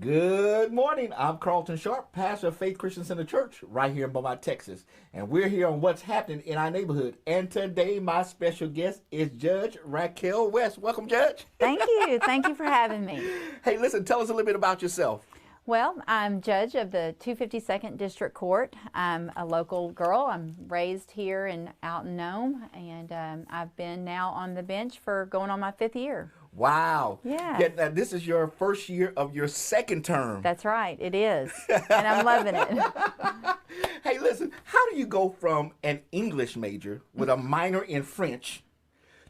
Good morning. I'm Carlton Sharp, pastor of Faith Christian Center Church right here in Beaumont, Texas. And we're here on what's happening in our neighborhood. And today my special guest is Judge Raquel West. Welcome, Judge. Thank you. Thank you for having me. Hey, listen, tell us a little bit about yourself. Well, I'm judge of the 252nd District Court. I'm a local girl. I'm raised here and out in Nome, and I've been now on the bench for going on my 5th year. Wow. Yeah. Now, this is your first year of your second term. That's right. It is. And I'm loving it. Hey, listen, how do you go from an English major with a minor in French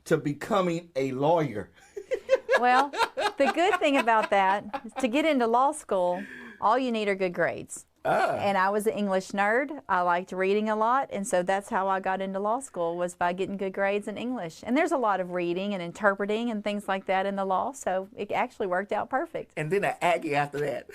to becoming a lawyer? Well, the good thing about that is to get into law school, all you need are good grades. And I was an English nerd. I liked reading a lot, and so that's how I got into law school, was by getting good grades in English. And there's a lot of reading and interpreting and things like that in the law, so it actually worked out perfect. And then an Aggie after that.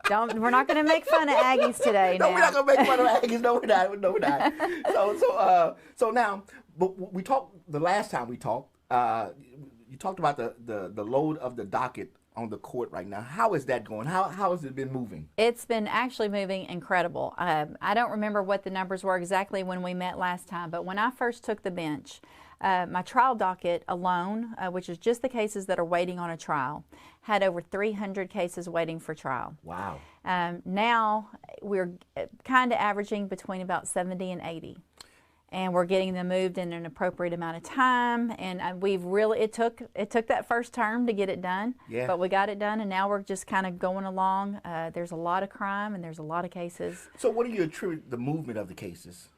We're not going to make fun of Aggies today. No, now. we're not going to make fun of Aggies. No, we're not. No, we're not. So now, but we talked, the last time we talked, you talked about the load of the docket on the court right now. How is that going? How has it been moving? It's been actually moving incredible. I don't remember what the numbers were exactly when we met last time, but when I first took the bench, my trial docket alone, which is just the cases that are waiting on a trial, had over 300 cases waiting for trial. Wow. Now we're kind of averaging between about 70 and 80. And we're getting them moved in an appropriate amount of time, and it took that first term to get it done, but we got it done, and now we're just kind of going along. There's a lot of crime, and there's a lot of cases. So what do you attribute the movement of the cases?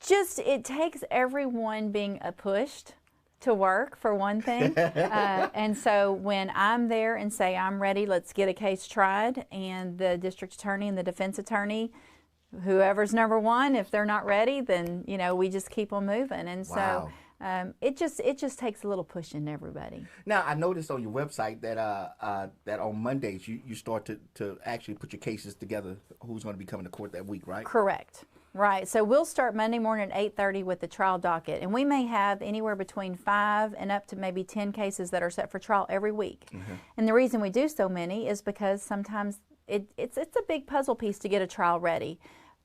Just, it takes everyone being pushed to work, for one thing. And so when I'm there and say, I'm ready, let's get a case tried, and the district attorney and the defense attorney, whoever's number one, if they're not ready, then we just keep on moving. And so it just takes a little pushing to everybody. Now, I noticed on your website that that on Mondays you start to actually put your cases together. Who's going to be coming to court that week, right? Correct. Right. So we'll start Monday morning at 8:30 with the trial docket, and we may have anywhere between 5 and up to maybe 10 cases that are set for trial every week. Mm-hmm. And the reason we do so many is because sometimes it's a big puzzle piece to get a trial ready,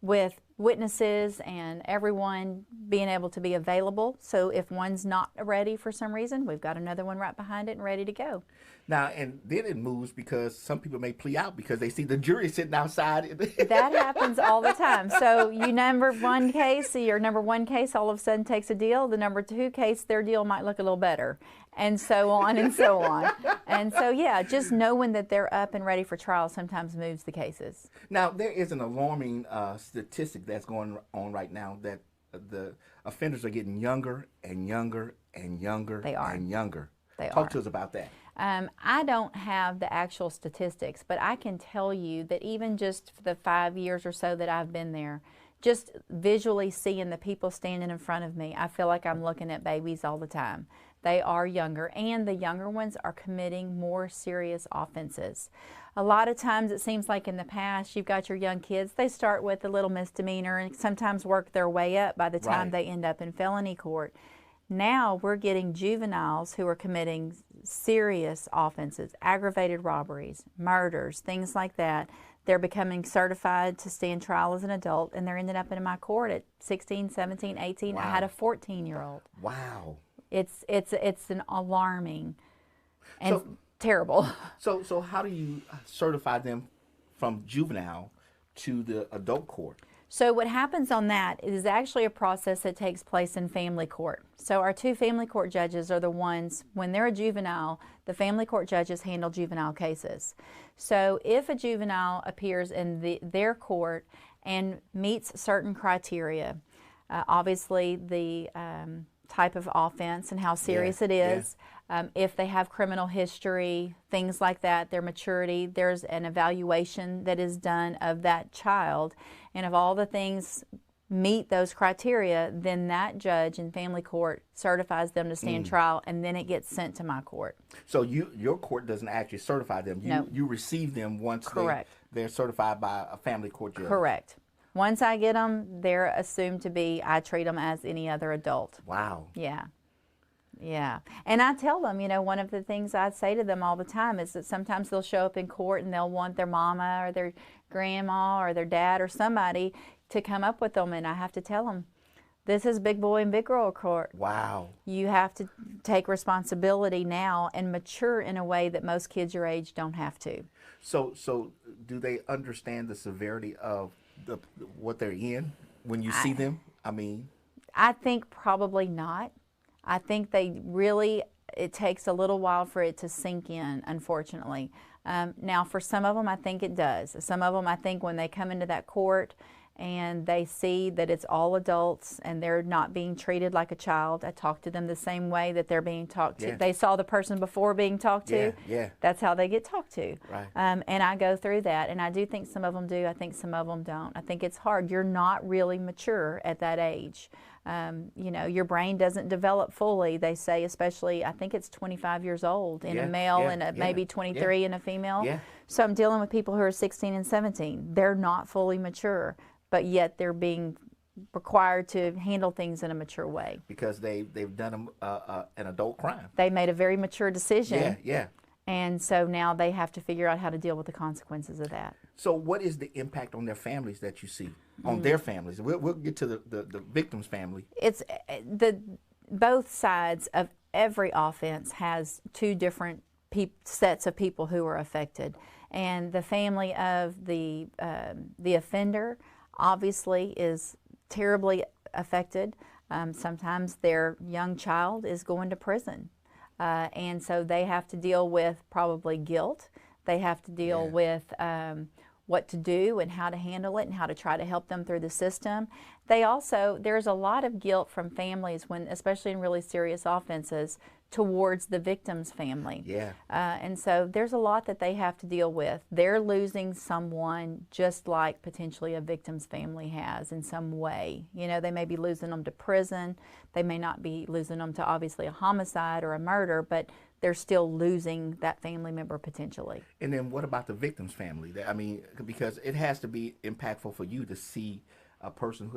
with witnesses and everyone being able to be available. So if one's not ready for some reason, we've got another one right behind it and ready to go. Now, and then it moves because some people may plea out because they see the jury sitting outside. That happens all the time. So your number one case all of a sudden takes a deal. The number 2 case, their deal might look a little better, and so on and so on. And so, yeah, just knowing that they're up and ready for trial sometimes moves the cases. Now, there is an alarming statistic that's going on right now, that the offenders are getting younger and younger and younger and younger. Talk to us about that. I don't have the actual statistics, but I can tell you that even just for the 5 years or so that I've been there, just visually seeing the people standing in front of me, I feel like I'm looking at babies all the time. They are younger, and the younger ones are committing more serious offenses. A lot of times it seems like in the past, you've got your young kids, they start with a little misdemeanor and sometimes work their way up by the time they end up in felony court. Now we're getting juveniles who are committing serious offenses, aggravated robberies, murders, things like that. They're becoming certified to stand trial as an adult, and they're ending up in my court at 16, 17, 18. Wow. I had a 14-year-old. Wow. It's an alarming and terrible. So how do you certify them from juvenile to the adult court? So what happens on that is actually a process that takes place in family court. So our 2 family court judges are the ones, when they're a juvenile, the family court judges handle juvenile cases. So if a juvenile appears in their court and meets certain criteria, obviously the type of offense and how serious it is, if they have criminal history, things like that, their maturity, there's an evaluation that is done of that child, and if all the things meet those criteria, then that judge in family court certifies them to stand trial, and then it gets sent to my court. So your court doesn't actually certify them. You receive them once they're certified by a family court judge. Correct. Once I get them, they're assumed to be, I treat them as any other adult. Wow. Yeah. Yeah. And I tell them, one of the things I say to them all the time is that sometimes they'll show up in court and they'll want their mama or their grandma or their dad or somebody to come up with them, and I have to tell them, this is big boy and big girl court. Wow. You have to take responsibility now and mature in a way that most kids your age don't have to. So do they understand the severity of what they're in when you see them? I mean, I think probably not. I think it takes a little while for it to sink in, unfortunately. Now, for some of them, I think it does. Some of them, I think when they come into that court and they see that it's all adults and they're not being treated like a child, I talk to them the same way that they're being talked to. Yeah. They saw the person before being talked to. Yeah. That's how they get talked to. Right. And I go through that, and I do think some of them do. I think some of them don't. I think it's hard. You're not really mature at that age. Your brain doesn't develop fully. They say, especially, I think it's 25 years old in a male and maybe 23 in a female. Yeah. So I'm dealing with people who are 16 and 17. They're not fully mature, but yet they're being required to handle things in a mature way. Because they've done an adult crime. They made a very mature decision. Yeah. And so now they have to figure out how to deal with the consequences of that. So what is the impact on their families that you see? On their families? We'll get to the victim's family. It's both sides of every offense has two different sets of people who are affected. And the family of the offender obviously is terribly affected. Sometimes their young child is going to prison. And so they have to deal with probably guilt. They have to deal with what to do and how to handle it and how to try to help them through the system. There's a lot of guilt from families, especially in really serious offenses, towards the victim's family. Yeah. And so there's a lot that they have to deal with. They're losing someone just like potentially a victim's family has in some way. They may be losing them to prison. They may not be losing them to obviously a homicide or a murder, but they're still losing that family member potentially. And then what about the victim's family? I mean, because it has to be impactful for you to see a person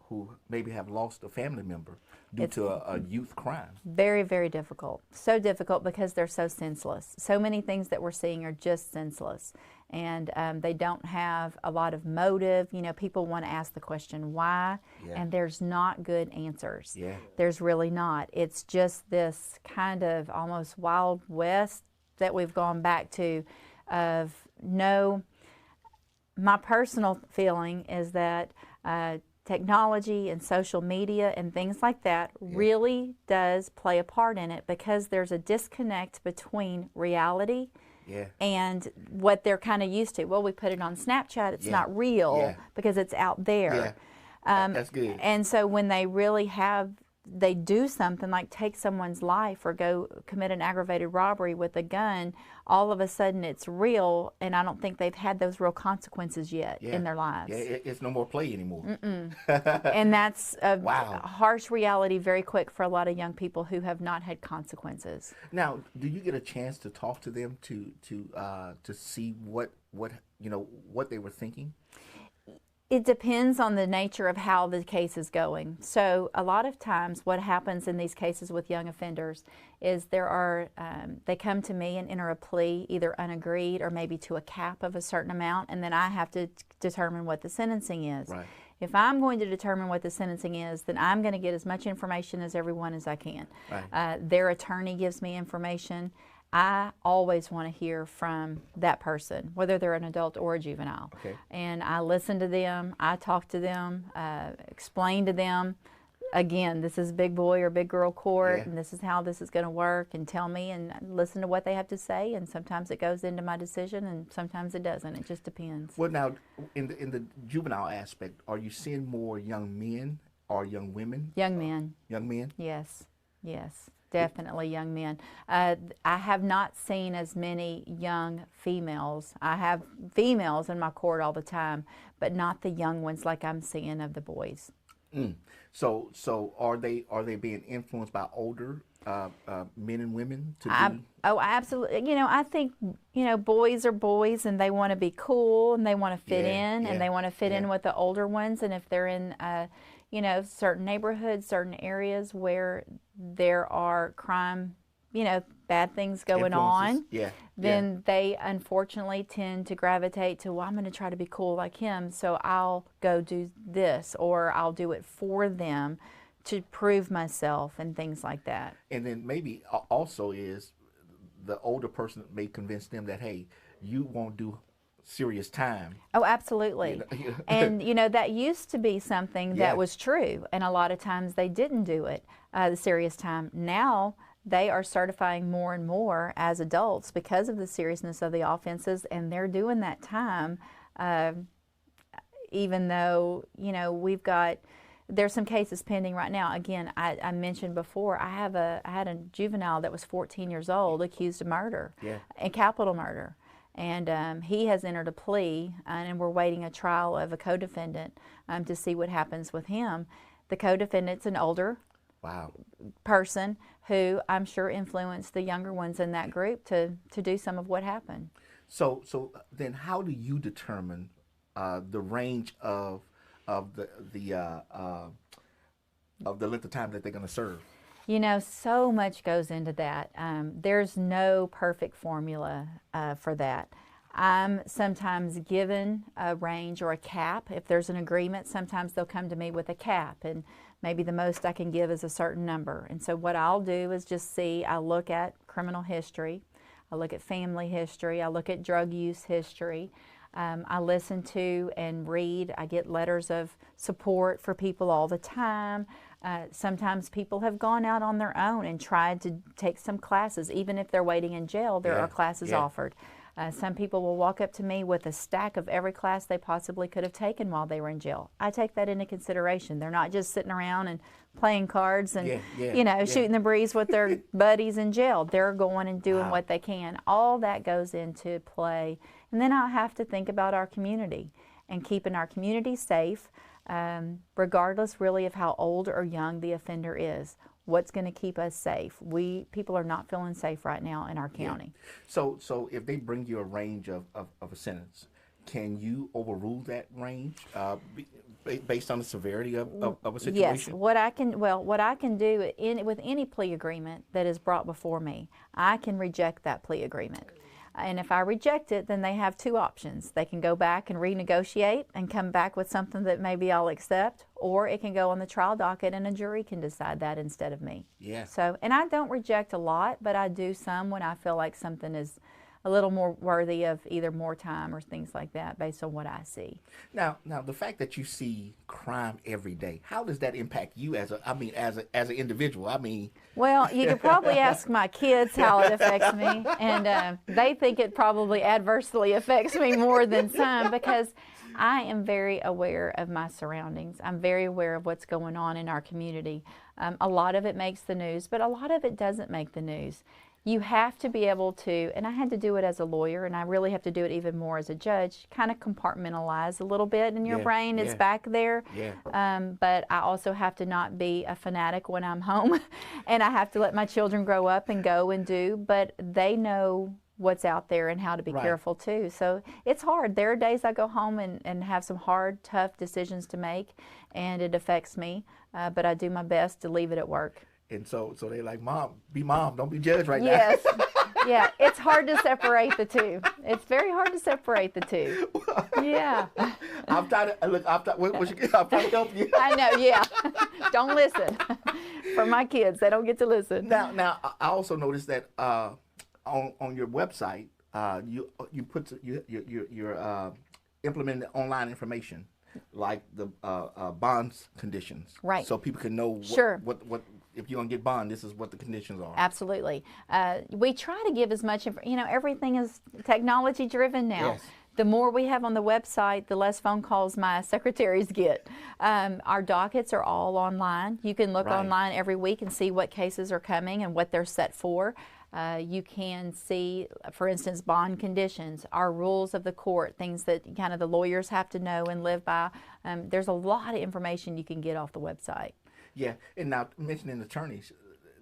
who maybe have lost a family member due to a youth crime. Very, very difficult. So difficult because they're so senseless. So many things that we're seeing are just senseless. And they don't have a lot of motive. People want to ask the question, why? And there's not good answers. Yeah. There's really not. It's just this kind of almost Wild West that we've gone back to of no. My personal feeling is that technology and social media and things like that really does play a part in it, because there's a disconnect between reality and what they're kind of used to. Well, we put it on Snapchat, it's not real because it's out there. That's good. And so when they do something like take someone's life or go commit an aggravated robbery with a gun, all of a sudden it's real, and I don't think they've had those real consequences yet in their lives. Yeah, it's no more play anymore. And that's a harsh reality very quick for a lot of young people who have not had consequences. Now, do you get a chance to talk to them to see what they were thinking? It depends on the nature of how the case is going. So a lot of times what happens in these cases with young offenders is they come to me and enter a plea, either unagreed or maybe to a cap of a certain amount, and then I have to determine what the sentencing is. Right. If I'm going to determine what the sentencing is, then I'm going to get as much information as everyone as I can. Right. Their attorney gives me information. I always want to hear from that person, whether they're an adult or a juvenile. Okay. And I listen to them, I talk to them, explain to them, again, this is big boy or big girl court, and this is how this is going to work, and tell me and listen to what they have to say. And sometimes it goes into my decision, and sometimes it doesn't. It just depends. Well, now, in the juvenile aspect, are you seeing more young men or young women? Young men. Young men? Yes. Definitely young men. I have not seen as many young females. I have females in my court all the time, but not the young ones like I'm seeing of the boys. So are they being influenced by older men and women to be? Oh, absolutely. I think boys are boys, and they want to be cool, and they want to fit in, and they want to fit in with the older ones. And if they're in you know, certain neighborhoods, certain areas where there are crime, you know, bad things going on, then they unfortunately tend to gravitate to, well, I'm going to try to be cool like him, so I'll go do this, or I'll do it for them to prove myself and things like that. And then maybe also is the older person may convince them that, hey, you won't do serious time. Oh, absolutely. You know? And, you know, that used to be something that Yeah. was true, and a lot of times they didn't do it, the serious time. Now they are certifying more and more as adults because of the seriousness of the offenses, and they're doing that time, even though, you know, there's some cases pending right now. Again, I mentioned before, I had a juvenile that was 14 years old accused of murder, and capital murder. And he has entered a plea, and we're waiting a trial of a co-defendant to see what happens with him. The co-defendant's an older person who I'm sure influenced the younger ones in that group to do some of what happened. So then how do you determine the range of the length of time that they're going to serve? You know, so much goes into that. There's no perfect formula for that. I'm sometimes given a range or a cap. If there's an agreement, sometimes they'll come to me with a cap, and maybe the most I can give is a certain number. And so what I'll do is just I look at criminal history, I look at family history, I look at drug use history. I listen to and read. I get letters of support for people all the time. Sometimes people have gone out on their own and tried to take some classes. Even if they're waiting in jail, there are classes offered. Some people will walk up to me with a stack of every class they possibly could have taken while they were in jail. I take that into consideration. They're not just sitting around and playing cards and shooting the breeze with their buddies in jail. They're going and doing what they can. All that goes into play. And then I'll have to think about our community and keeping our community safe, regardless really of how old or young the offender is. What's going to keep us safe? People are not feeling safe right now in our county. So if they bring you a range of a sentence, can you overrule that range based on the severity of a situation? Yes. What I can do with any plea agreement that is brought before me, I can reject that plea agreement. And if I reject it, then they have two options. They can go back and renegotiate and come back with something that maybe I'll accept, or it can go on the trial docket and a jury can decide that instead of me. Yeah. So, and I don't reject a lot, but I do some when I feel like something is a little more worthy of either more time or things like that based on what I see. Now the fact that you see crime every day, how does that impact you as an individual? Well, you could probably ask my kids how it affects me, and they think it probably adversely affects me more than some, because I am very aware of my surroundings. I'm very aware of what's going on in our community. A lot of it makes the news, but a lot of it doesn't make the news. You have to be able to, and I had to do it as a lawyer, and I really have to do it even more as a judge, kind of compartmentalize a little bit in your brain. It's back there. But I also have to not be a fanatic when I'm home, and I have to let my children grow up and go and do, but they know what's out there and how to be careful too. So it's hard. There are days I go home and have some hard, tough decisions to make, and it affects me, but I do my best to leave it at work. And so they're like, Mom, be mom, don't be judge right now. Yes. Yeah, it's hard to separate the two. It's very hard to separate the two. Yeah. I'm trying to help you. I know, yeah. Don't listen. For my kids, they don't get to listen. Now I also noticed that on your website, you put you're implementing online information, like the bonds conditions. Right. So people can know what if you're going to get bond, this is what the conditions are. Absolutely. We try to give as much, everything is technology driven now. Yes. The more we have on the website, the less phone calls my secretaries get. Our dockets are all online. You can look online every week and see what cases are coming and what they're set for. You can see, for instance, bond conditions, our rules of the court, things that kind of the lawyers have to know and live by. There's a lot of information you can get off the website. Yeah, and now mentioning attorneys,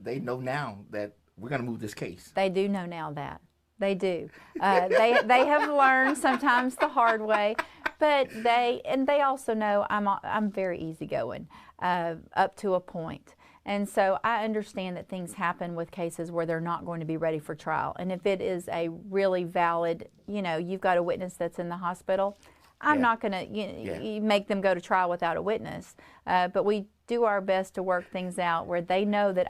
they know now that we're going to move this case. They do know now that. They do. They have learned sometimes the hard way, but they also know I'm very easygoing up to a point. And so I understand that things happen with cases where they're not going to be ready for trial. And if it is a really valid, you've got a witness that's in the hospital, I'm not going to make them go to trial without a witness. But we do our best to work things out where they know that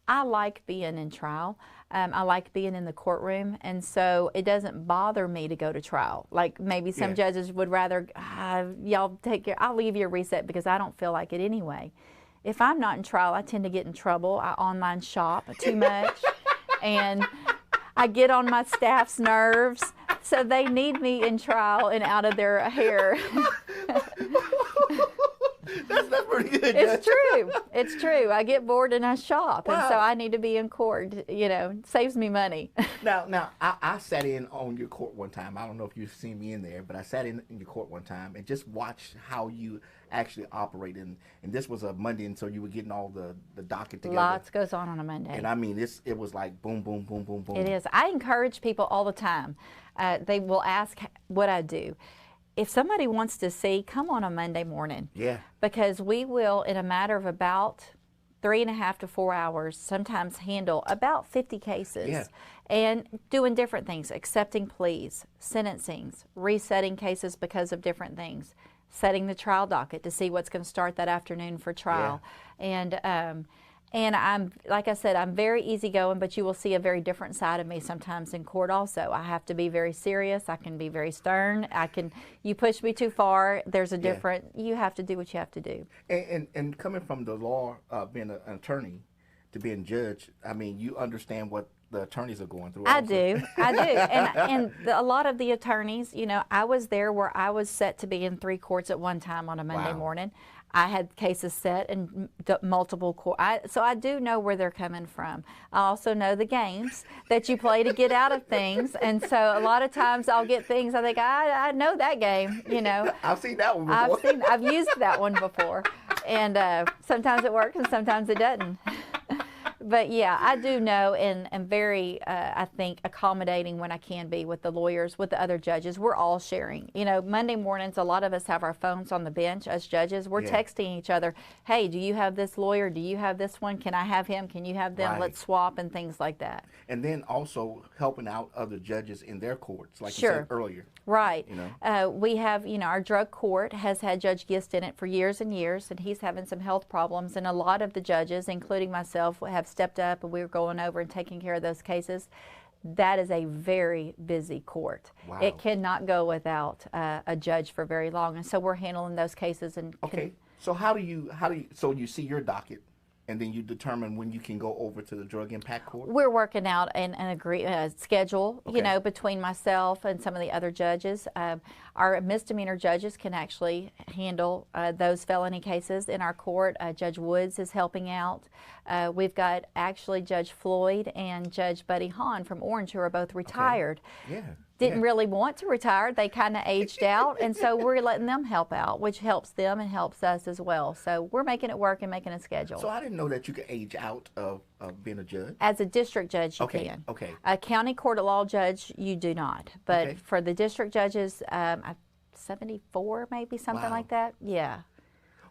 I like being in trial. I like being in the courtroom, and so it doesn't bother me to go to trial. Like maybe some judges would rather, y'all take care, I'll leave you a reset because I don't feel like it anyway. If I'm not in trial, I tend to get in trouble. I online shop too much, and I get on my staff's nerves, so they need me in trial and out of their hair. That's pretty good. It's true. It's true. I get bored and I shop, and so I need to be in court. Saves me money. Now, I sat in on your court one time. I don't know if you've seen me in there, but I sat in your court one time and just watched how you actually operate. And this was a Monday, and so you were getting all the docket together. Lots goes on a Monday. And I mean, it was like boom, boom, boom, boom, boom. It is. I encourage people all the time. They will ask what I do. If somebody wants to see, come on a Monday morning. Yeah. Because we will, in a matter of about 3.5 to 4 hours, sometimes handle about 50 cases. Yeah. And doing different things, accepting pleas, sentencings, resetting cases because of different things, setting the trial docket to see what's going to start that afternoon for trial. Yeah. And I'm, like I said, I'm very easygoing, but you will see a very different side of me sometimes in court also. I have to be very serious. I can be very stern. You push me too far, there's a different, you have to do what you have to do. And coming from the law, being an attorney to being judge, I mean, you understand what the attorneys are going through. I do. And a lot of the attorneys, I was there where I was set to be in 3 courts at one time on a Monday morning. I had cases set in multiple courts. So I do know where they're coming from. I also know the games that you play to get out of things. And so a lot of times I'll get things, I think, I know that game, I've seen that one before. I've used that one before. And sometimes it works and sometimes it doesn't. But yeah, I do know and am very, I think, accommodating when I can be with the lawyers, with the other judges. We're all sharing. Monday mornings, a lot of us have our phones on the bench as judges. We're texting each other, hey, do you have this lawyer? Do you have this one? Can I have him? Can you have them? Let's swap and things like that. And then also helping out other judges in their courts, like you said earlier. Right. We have, our drug court has had Judge Gist in it for years and years, and he's having some health problems. And a lot of the judges, including myself, have stepped up, and we were going over and taking care of those cases. That is a very busy court. Wow. It cannot go without a judge for very long, and so we're handling those cases. And so so you see your docket, and then you determine when you can go over to the drug impact court? We're working out an schedule, between myself and some of the other judges. Our misdemeanor judges can actually handle those felony cases in our court. Judge Woods is helping out. We've got actually Judge Floyd and Judge Buddy Hahn from Orange, who are both retired. Didn't really want to retire. They kind of aged out, and so we're letting them help out, which helps them and helps us as well. So we're making it work and making a schedule. So I didn't know that you could age out of being a judge. As a district judge, you can. A county court of law judge, you do not. But for the district judges, 74 maybe, something like that. Yeah.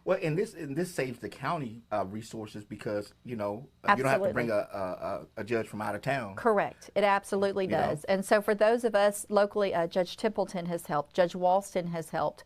Well, and this saves the county resources because you don't have to bring a judge from out of town. Correct. It absolutely does. And so for those of us locally, Judge Templeton has helped, Judge Walston has helped,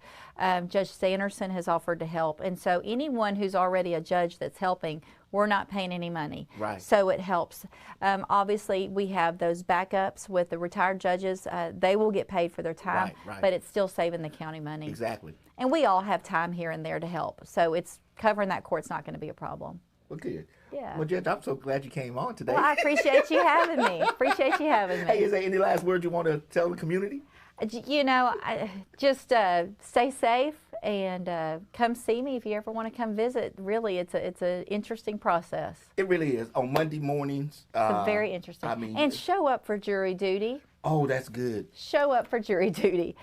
Judge Sanderson has offered to help, and so anyone who's already a judge that's helping, we're not paying any money. Right. So it helps. Obviously, we have those backups with the retired judges. They will get paid for their time, but it's still saving the county money. Exactly. And we all have time here and there to help. So it's covering that court's not going to be a problem. Well, good. Yeah. Well, Judge, I'm so glad you came on today. Well, I appreciate you having me. Hey, is there any last words you want to tell the community? Just stay safe and come see me if you ever want to come visit. Really, it's an interesting process. It really is. On Monday mornings. It's very interesting. And show up for jury duty. Oh, that's good. Show up for jury duty.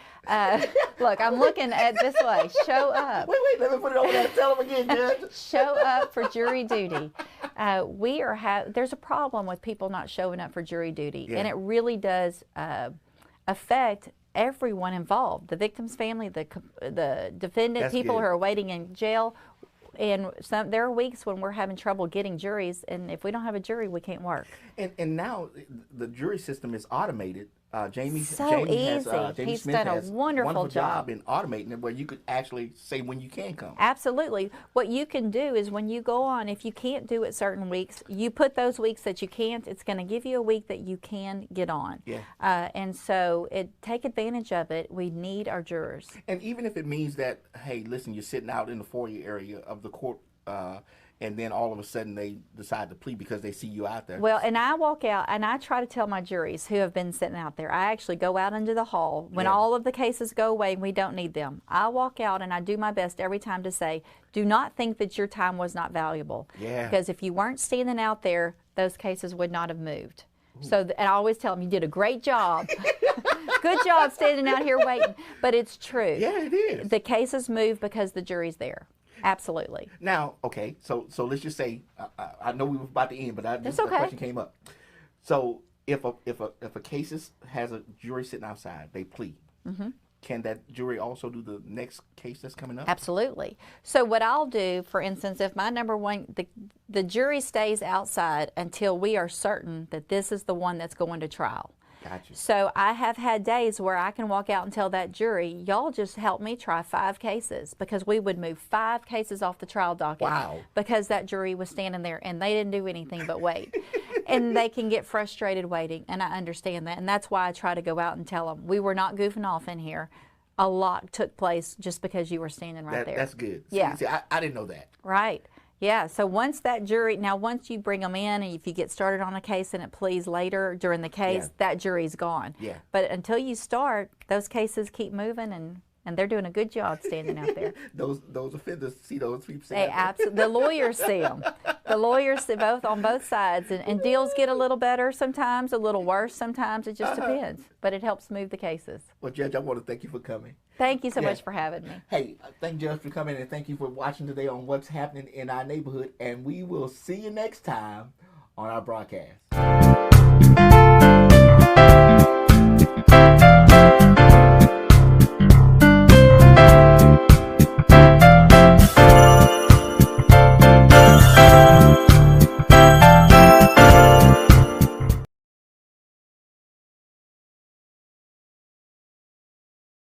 Look, I'm looking at this way. Show up. Wait, let me put it over there. Tell them again, Judge. Show up for jury duty. There's a problem with people not showing up for jury duty, and it really does affect everyone involved: the victim's family, the defendant, That's people good. who are waiting in jail. And there are weeks when we're having trouble getting juries, and if we don't have a jury, we can't work. And now the jury system is automated. Jamie Easy. He's Smith done a has wonderful job in automating it, where you could actually say when you can come. Absolutely. What you can do is when you go on, if you can't do it certain weeks, you put those weeks that you can't. It's going to give you a week that you can get on. Yeah. And so take advantage of it. We need our jurors. And even if it means that, hey, listen, you're sitting out in the foyer area of the court, and then all of a sudden they decide to plead because they see you out there. Well, and I walk out and I try to tell my juries who have been sitting out there, I actually go out into the hall when all of the cases go away and we don't need them. I walk out and I do my best every time to say, do not think that your time was not valuable. Yeah. Because if you weren't standing out there, those cases would not have moved. So, and I always tell them, you did a great job. Good job standing out here waiting. But it's true. Yeah, it is. The cases move because the jury's there. Absolutely. Now, okay, so let's just say, I know we were about to end, but this question came up. So if a case has a jury sitting outside, they plead. Mm-hmm. Can that jury also do the next case that's coming up? Absolutely. So what I'll do, for instance, if my number one, the jury stays outside until we are certain that this is the one that's going to trial. Gotcha. So I have had days where I can walk out and tell that jury, y'all just help me try 5 cases, because we would move 5 cases off the trial docket. Wow. Because that jury was standing there and they didn't do anything but wait. And they can get frustrated waiting, and I understand that. And that's why I try to go out and tell them, we were not goofing off in here. A lot took place just because you were standing right there. That's good. Yeah. See, I didn't know that. Right. Yeah, so once that jury, now once you bring them in and if you get started on a case and it pleads later during the case, that jury's gone. Yeah. But until you start, those cases keep moving, and they're doing a good job standing out there. Those offenders see those people. They absolutely, the lawyers see them. The lawyers see on both sides, and deals get a little better sometimes, a little worse sometimes. It just depends, but it helps move the cases. Well, Judge, I want to thank you for coming. Thank you so much for having me. Hey, thank Judge for coming, and thank you for watching today on what's happening in our neighborhood, and we will see you next time on our broadcast.